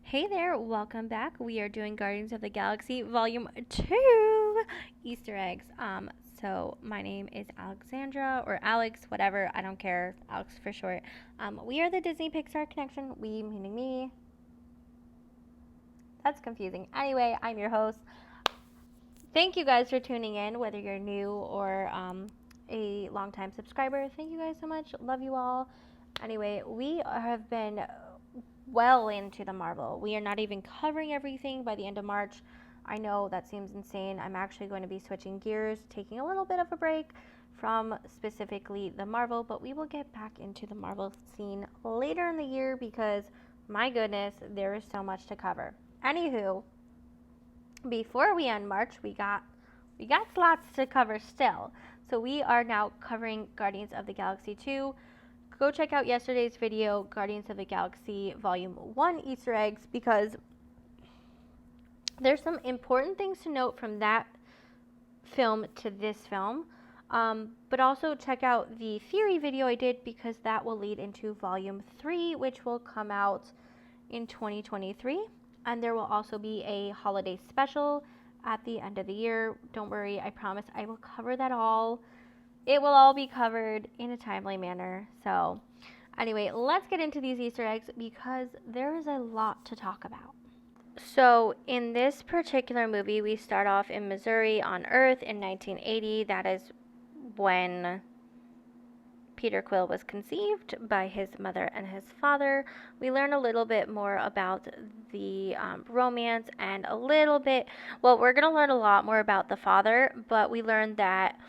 Hey there, welcome back. We are doing Guardians of the Galaxy Volume 2 Easter eggs. So my name is Alexandra or Alex, whatever, I don't care, Alex for short. We are the Disney Pixar connection, we meaning me. That's confusing. Anyway, I'm your host. Thank you guys for tuning in, whether you're new or a longtime subscriber. Thank you guys so much. Love you all. Anyway, we have been well into the Marvel. We are not even covering everything by the end of March. I know that seems insane. I'm actually going to be switching gears, taking a little bit of a break from specifically the Marvel, but we will get back into the Marvel scene later in the year because my goodness, there is so much to cover. Anywho, before we end March, we got lots to cover still. So we are now covering Guardians of the Galaxy 2. Go check out yesterday's video, Guardians of the Galaxy Volume 1 Easter eggs, because there's some important things to note from that film to this film. But also check out the theory video I did because that will lead into Volume 3, which will come out in 2023. And there will also be a holiday special at the end of the year. Don't worry, I promise I will cover that all. It will all be covered in a timely manner. So, anyway, let's get into these Easter eggs because there is a lot to talk about. So, in this particular movie, we start off in Missouri on Earth in 1980. That is when Peter Quill was conceived by his mother and his father. We learn a little bit more about the romance and a little bit, well, we're going to learn a lot more about the father, but we learned that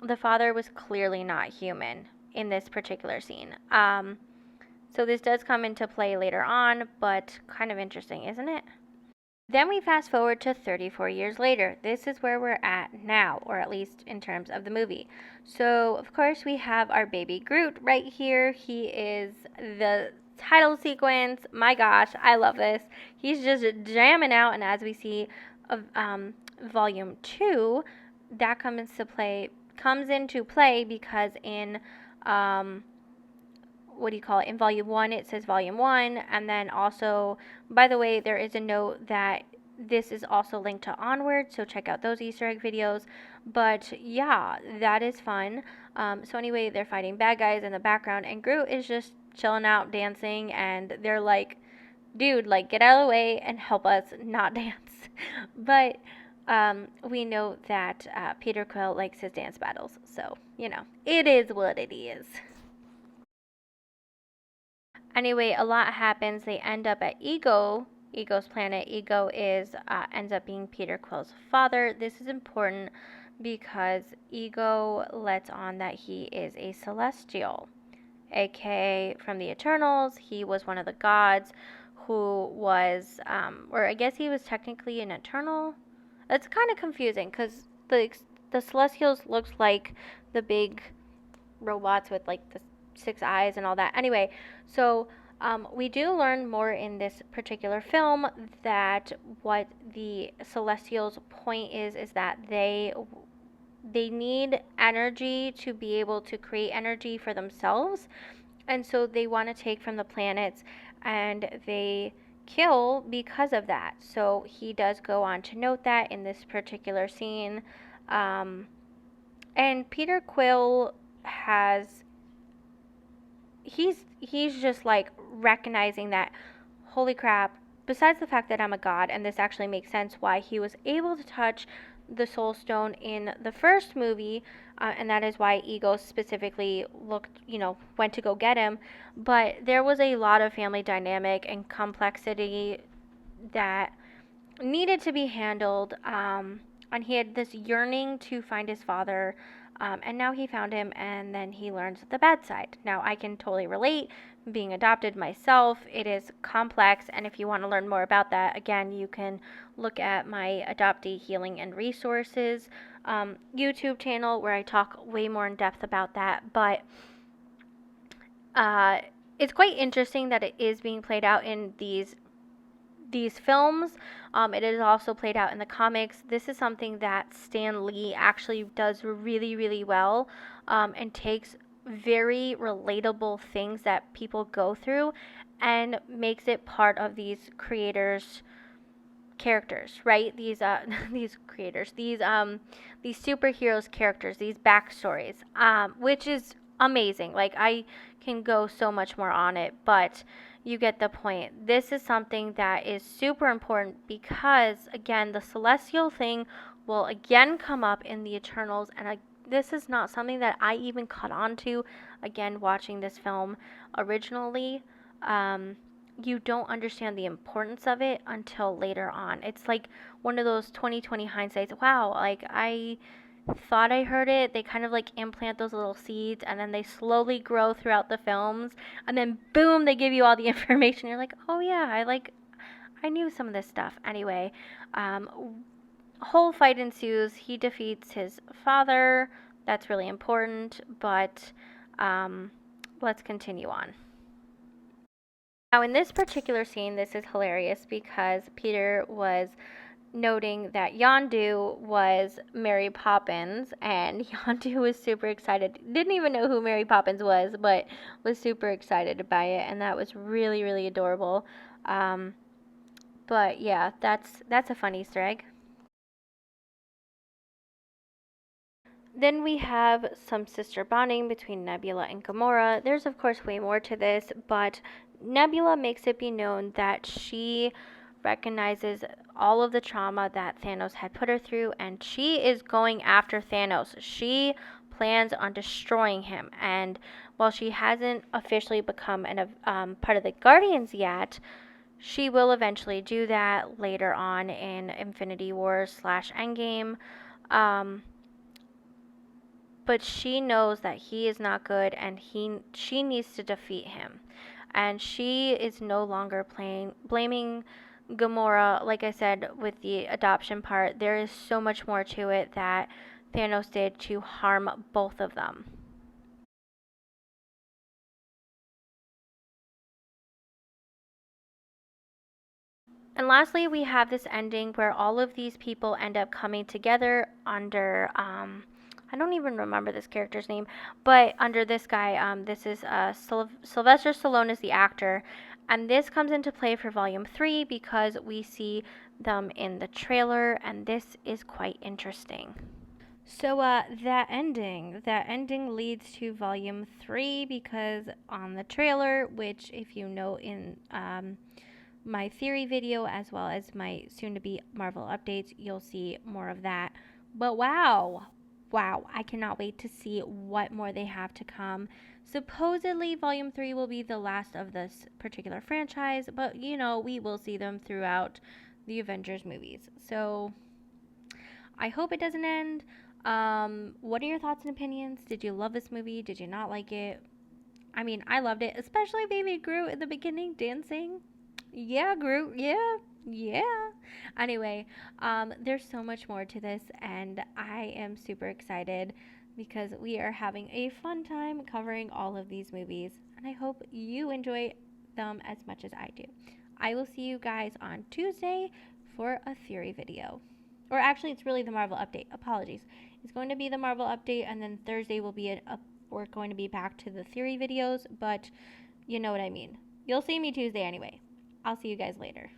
the father was clearly not human in this particular scene. So this does come into play later on, but kind of interesting, isn't it? Then we fast forward to 34 years later. This is where we're at now, or at least in terms of the movie. So, of course, we have our baby Groot right here. He is the title sequence. My gosh, I love this. He's just jamming out, and as we see of volume 2, that comes into play because in in volume 1 it says volume 1, and then also, by the way, there is a note that this is also linked to Onward, so check out those Easter egg videos. But yeah, that is fun. So anyway, they're fighting bad guys in the background, and Groot is just chilling out dancing, and they're like, dude, like, get out of the way and help us not dance. But we know that Peter Quill likes his dance battles, so it is what it is. Anyway, a lot happens. They end up at Ego's planet. Ego is ends up being Peter Quill's father. This is important because Ego lets on that he is a celestial, aka from the Eternals. He was one of the gods who was, or I guess he was technically an Eternal. It's kind of confusing because the Celestials looks like the big robots with like the six eyes and all that. Anyway, so we do learn more in this particular film that what the Celestials' point is that they need energy to be able to create energy for themselves, and so they want to take from the planets, and they kill because of that. So he does go on to note that in this particular scene. And Peter Quill has he's just like recognizing that, holy crap, besides the fact that I'm a god, and this actually makes sense why he was able to touch the soul stone in the first movie, and that is why Ego specifically went to go get him. But there was a lot of family dynamic and complexity that needed to be handled, and he had this yearning to find his father, and now he found him, and then he learns the bad side. Now, I can totally relate, being adopted myself. It is complex, and if you want to learn more about that, again, you can look at my Adoptee Healing and Resources YouTube channel, where I talk way more in depth about that. But it's quite interesting that it is being played out in these films. It is also played out in the comics. This is something that Stan Lee actually does really, really well, and takes very relatable things that people go through and makes it part of these creators' characters, right? These these creators, these superheroes characters, these backstories, which is amazing. Like, I can go so much more on it, but you get the point. This is something that is super important because, again, the celestial thing will again come up in the Eternals, and this is not something that I even caught on to, again, watching this film originally. You don't understand the importance of it until later on. It's like one of those 2020 hindsights. Wow, like, I thought I heard it. They kind of like implant those little seeds and then they slowly grow throughout the films, and then boom, they give you all the information. You're like, "Oh yeah, I knew some of this stuff." Anyway, whole fight ensues. He defeats his father. That's really important, but let's continue on. Now, in this particular scene, this is hilarious because Peter was noting that Yondu was Mary Poppins, and Yondu was super excited. Didn't even know who Mary Poppins was, but was super excited by it, and that was really, really adorable. But yeah, that's a fun Easter egg. Then we have some sister bonding between Nebula and Gamora. There's, of course, way more to this, but Nebula makes it be known that she recognizes all of the trauma that Thanos had put her through, and she is going after Thanos. She plans on destroying him, and while she hasn't officially become part of the Guardians yet, she will eventually do that later on in Infinity War / Endgame. But she knows that he is not good, and she needs to defeat him. And she is no longer blaming Gamora. Like I said, with the adoption part, there is so much more to it that Thanos did to harm both of them. And lastly, we have this ending where all of these people end up coming together under I don't even remember this character's name, but under this guy, this is Sylvester Stallone is the actor, and this comes into play for Volume 3 because we see them in the trailer, and this is quite interesting. So that ending leads to Volume 3 because on the trailer, which if you know in my theory video as well as my soon-to-be Marvel updates, you'll see more of that. But wow, I cannot wait to see what more they have to come. Supposedly, Volume 3 will be the last of this particular franchise, but we will see them throughout the Avengers movies. So I hope it doesn't end. What are your thoughts and opinions? Did you love this movie? Did you not like it? I mean, I loved it, especially Baby Groot in the beginning dancing. Yeah, Groot. Yeah. Yeah. Anyway, there's so much more to this, and I am super excited because we are having a fun time covering all of these movies, and I hope you enjoy them as much as I do. I will see you guys on Tuesday for a theory video. Or actually, it's really the Marvel update. Apologies. It's going to be the Marvel update, and then Thursday will be we're going to be back to the theory videos, but you know what I mean. You'll see me Tuesday anyway. I'll see you guys later.